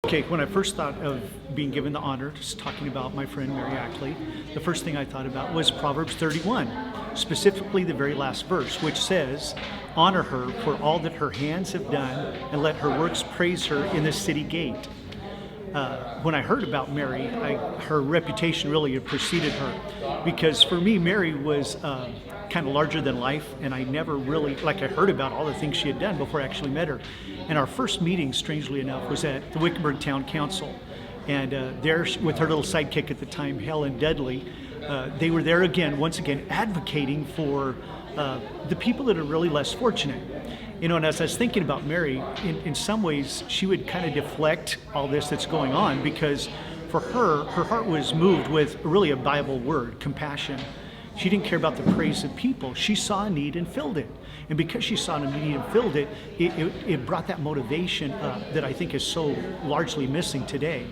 Okay, when I first thought of being given the honor, just talking about my friend Mary Ackley, the first thing I thought about was Proverbs 31, specifically the very last verse, which says, "Honor her for all that her hands have done, and let her works praise her in the city gate." When I heard about Mary, her reputation really had preceded her, because for me, Mary was kind of larger than life, and I never really, I heard about all the things she had done before I actually met her. And our first meeting, strangely enough, was at the Wickenburg Town Council. And there, with her little sidekick at the time, Helen Dudley, they were there once again, advocating for the people that are really less fortunate. You know, and as I was thinking about Mary, in some ways, she would kind of deflect all this that's going on, because for her heart was moved with really a Bible word, compassion. She didn't care about the praise of people. She saw a need and filled it. And because she saw a need and filled it, it brought that motivation that I think is so largely missing today.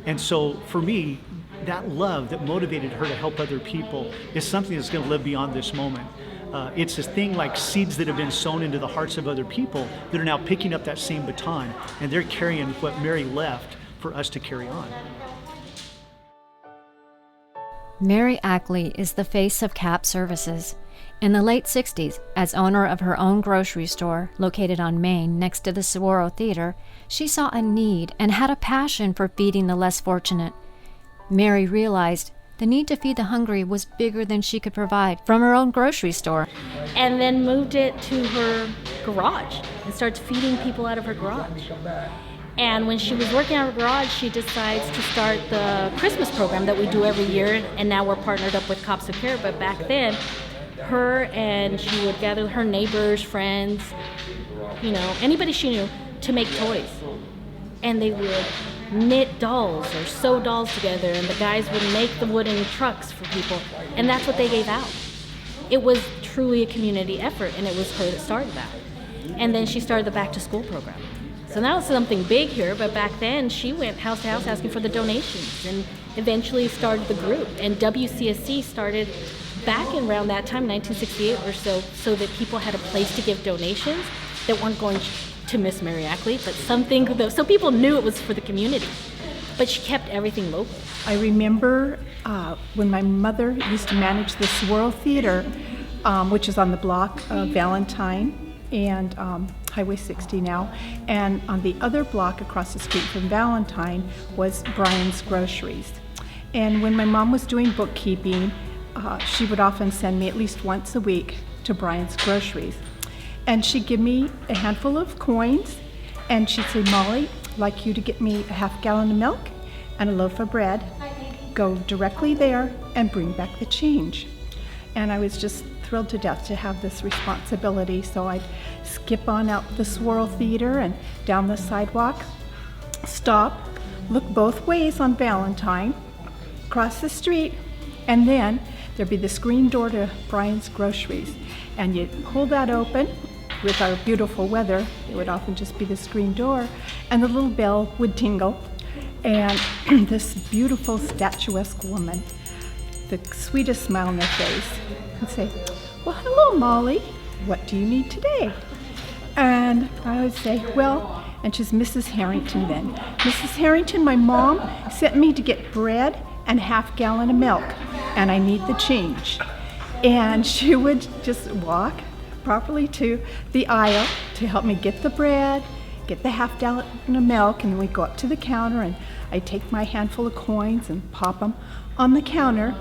And so for me, that love that motivated her to help other people is something that's going to live beyond this moment. It's a thing like seeds that have been sown into the hearts of other people that are now picking up that same baton, and they're carrying what Mary left for us to carry on. Mary Ackley is the face of CAP services. In the late 60s, as owner of her own grocery store located on Main next to the Saguaro Theater, she saw a need and had a passion for feeding the less fortunate. Mary realized the need to feed the hungry was bigger than she could provide from her own grocery store. And then moved it to her garage and starts feeding people out of her garage. And when she was working out of her garage, she decides to start the Christmas program that we do every year, and now we're partnered up with Cops of Care. But back then, she would gather her neighbors, friends, anybody she knew, to make toys. And they would knit dolls or sew dolls together, and the guys would make the wooden trucks for people, and that's what they gave out. It was truly a community effort, and it was her that started that. And then she started the back to school program. So now it's something big here, but back then she went house to house asking for the donations, and eventually started the group. And WCSC started back in around that time, 1968 or so that people had a place to give donations that weren't going to Miss Mary Ackley, but something, so people knew it was for the community. But she kept everything local. I remember when my mother used to manage the Saguaro Theater, which is on the block of Valentine and Highway 60 now, and on the other block across the street from Valentine was Brian's Groceries. And when my mom was doing bookkeeping, she would often send me at least once a week to Brian's Groceries. And she'd give me a handful of coins, and she'd say, "Molly, I'd like you to get me a half gallon of milk and a loaf of bread. Go directly there and bring back the change." And I was just thrilled to death to have this responsibility. So I'd skip on out the Saguaro Theater and down the sidewalk, stop, look both ways on Valentine, cross the street, and then there'd be the screen door to Brian's Groceries. And you'd pull that open. With our beautiful weather, it would often just be the screen door, and the little bell would tingle. And this beautiful statuesque woman, the sweetest smile on her face, would say, "Well, hello, Molly. What do you need today?" And I would say, "Well," and she's Mrs. Harrington then. "Mrs. Harrington, my mom sent me to get bread and half gallon of milk, and I need the change." And she would just walk properly to the aisle to help me get the bread, get the half gallon of milk, and then we'd go up to the counter, and I'd take my handful of coins and pop them on the counter,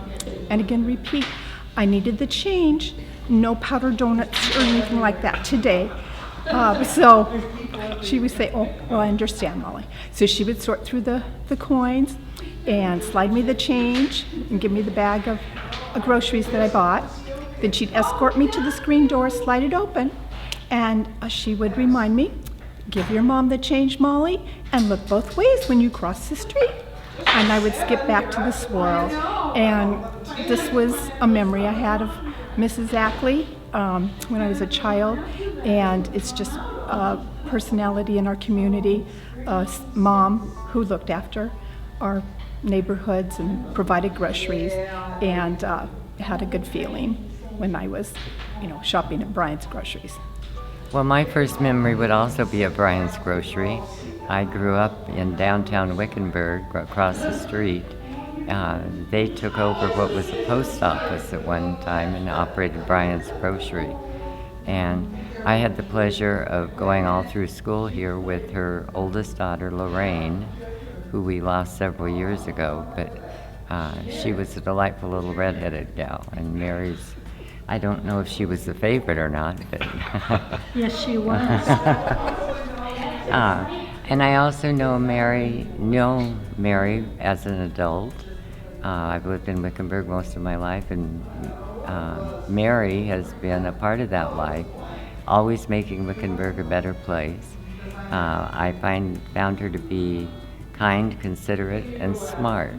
and again repeat, "I needed the change, no powdered donuts or anything like that today." So she would say, "Oh, well, I understand, Molly." So she would sort through the coins and slide me the change and give me the bag of groceries that I bought. Then she'd escort me to the screen door, slide it open, and she would remind me, "Give your mom the change, Molly, and look both ways when you cross the street." And I would skip back to the swirl. And this was a memory I had of Mrs. Ackley when I was a child, and it's just a personality in our community, a mom who looked after our neighborhoods and provided groceries, and had a good feeling when I was, shopping at Brian's Groceries. Well, my first memory would also be of Brian's Grocery. I grew up in downtown Wickenburg, across the street. They took over what was the post office at one time and operated Bryant's Grocery. And I had the pleasure of going all through school here with her oldest daughter, Lorraine, who we lost several years ago, but she was a delightful little redheaded gal. And Mary's, I don't know if she was the favorite or not, but Yes, she was. and I also know Mary as an adult. I've lived in Wickenburg most of my life, and Mary has been a part of that life, always making Wickenburg a better place. I found her to be kind, considerate, and smart.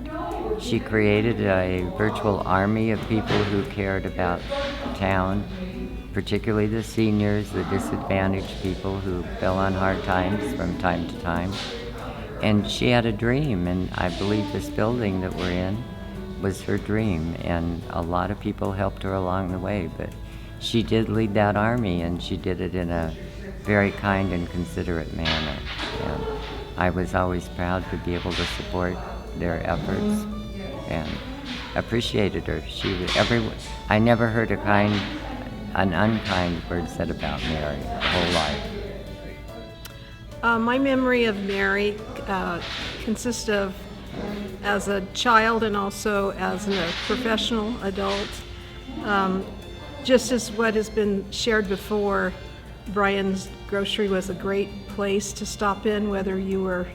She created a virtual army of people who cared about the town, particularly the seniors, the disadvantaged people who fell on hard times from time to time. And she had a dream, and I believe this building that we're in was her dream, and a lot of people helped her along the way, but she did lead that army, and she did it in a very kind and considerate manner. And I was always proud to be able to support their efforts and appreciated her. I never heard an unkind word said about Mary her whole life. My memory of Mary consists of as a child and also as a professional adult. Just as what has been shared before, Brian's Grocery was a great place to stop in, whether you were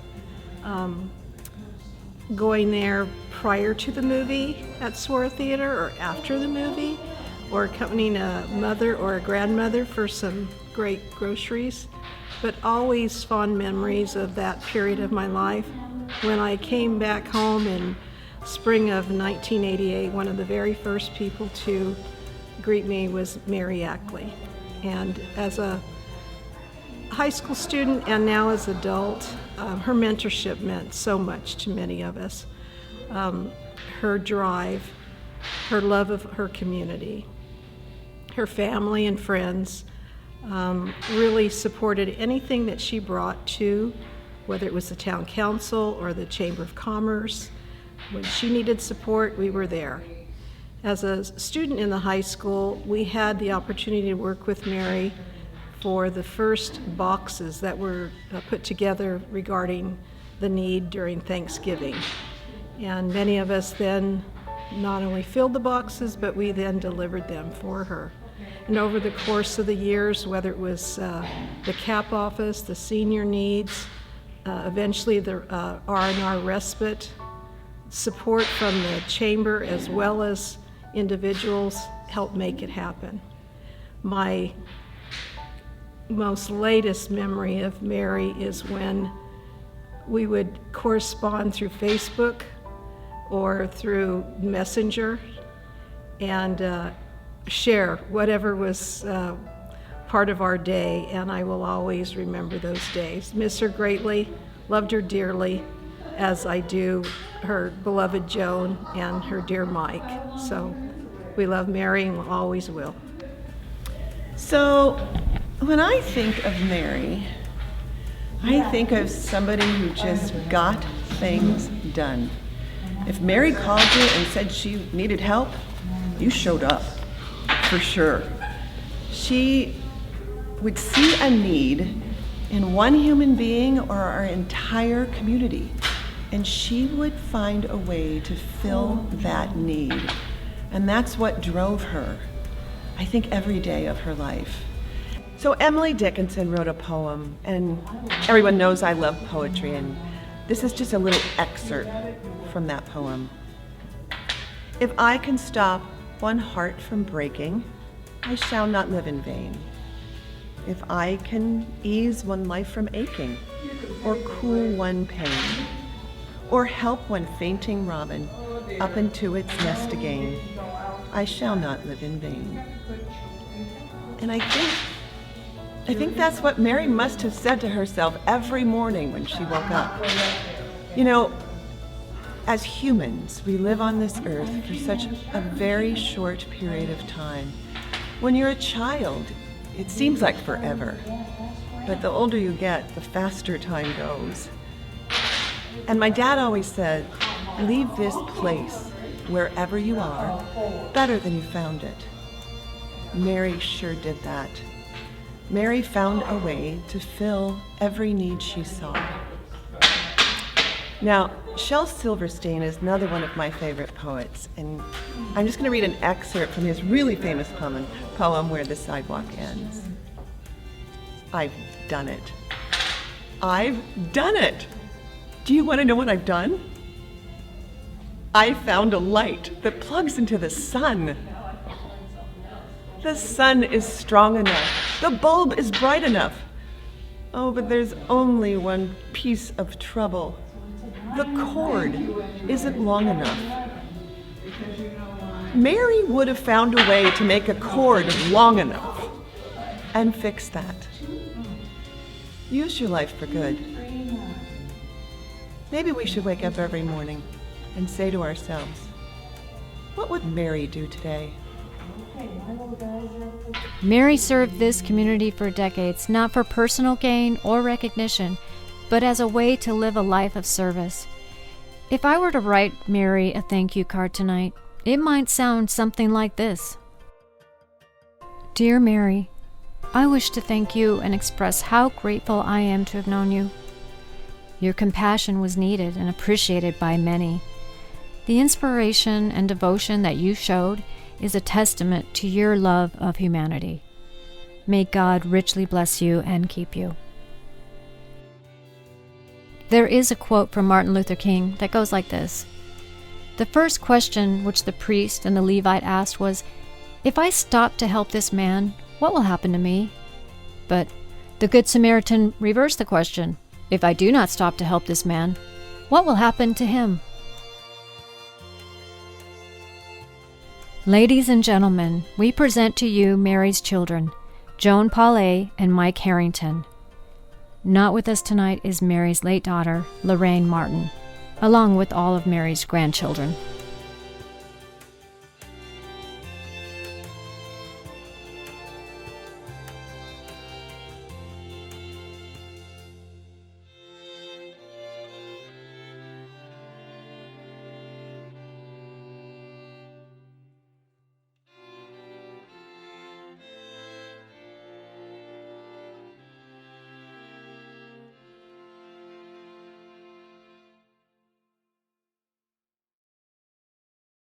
going there prior to the movie at Saguaro Theater or after the movie, or accompanying a mother or a grandmother for some great groceries. But always fond memories of that period of my life. When I came back home in spring of 1988, one of the very first people to greet me was Mary Ackley. And as a high school student and now as an adult, her mentorship meant so much to many of us. Her drive, her love of her community, her family and friends really supported anything that she brought to, whether it was the town council or the Chamber of Commerce. When she needed support, we were there. As a student in the high school, we had the opportunity to work with Mary for the first boxes that were put together regarding the need during Thanksgiving. And many of us then not only filled the boxes, but we then delivered them for her. And over the course of the years, whether it was the CAP office, the senior needs, eventually the R&R respite, support from the chamber as well as individuals helped make it happen. My most latest memory of Mary is when we would correspond through Facebook or through Messenger and share whatever was part of our day, and I will always remember those days. Miss her greatly, loved her dearly, as I do her beloved Joan and her dear Mike. So we love Mary and we always will. So when I think of Mary, I think of somebody who just got things done. If Mary called you and said she needed help, you showed up, for sure. She would see a need in one human being or our entire community, and she would find a way to fill that need. And that's what drove her, I think, every day of her life. So Emily Dickinson wrote a poem, and everyone knows I love poetry, and this is just a little excerpt from that poem. If I can stop one heart from breaking, I shall not live in vain. If I can ease one life from aching, or cool one pain, or help one fainting robin up into its nest again, I shall not live in vain. And I think that's what Mary must have said to herself every morning when she woke up. You know, as humans, we live on this earth for such a very short period of time. When you're a child, it seems like forever. But the older you get, the faster time goes. And my dad always said, leave this place, wherever you are, better than you found it. Mary sure did that. Mary found a way to fill every need she saw. Now, Shel Silverstein is another one of my favorite poets, and I'm just going to read an excerpt from his really famous poem Where the Sidewalk Ends. I've done it. I've done it! Do you want to know what I've done? I found a light that plugs into the sun. The sun is strong enough. The bulb is bright enough. Oh, but there's only one piece of trouble. The cord isn't long enough. Mary would have found a way to make a cord long enough and fix that. Use your life for good. Maybe we should wake up every morning and say to ourselves, what would Mary do today? Mary served this community for decades, not for personal gain or recognition, but as a way to live a life of service. If I were to write Mary a thank you card tonight, it might sound something like this. Dear Mary, I wish to thank you and express how grateful I am to have known you. Your compassion was needed and appreciated by many. The inspiration and devotion that you showed is a testament to your love of humanity. May God richly bless you and keep you. There is a quote from Martin Luther King that goes like this. The first question which the priest and the Levite asked was, if I stop to help this man, what will happen to me? But the Good Samaritan reversed the question. If I do not stop to help this man, what will happen to him? Ladies and gentlemen, we present to you Mary's children, Joan Paulet and Mike Harrington. Not with us tonight is Mary's late daughter, Lorraine Martin, along with all of Mary's grandchildren.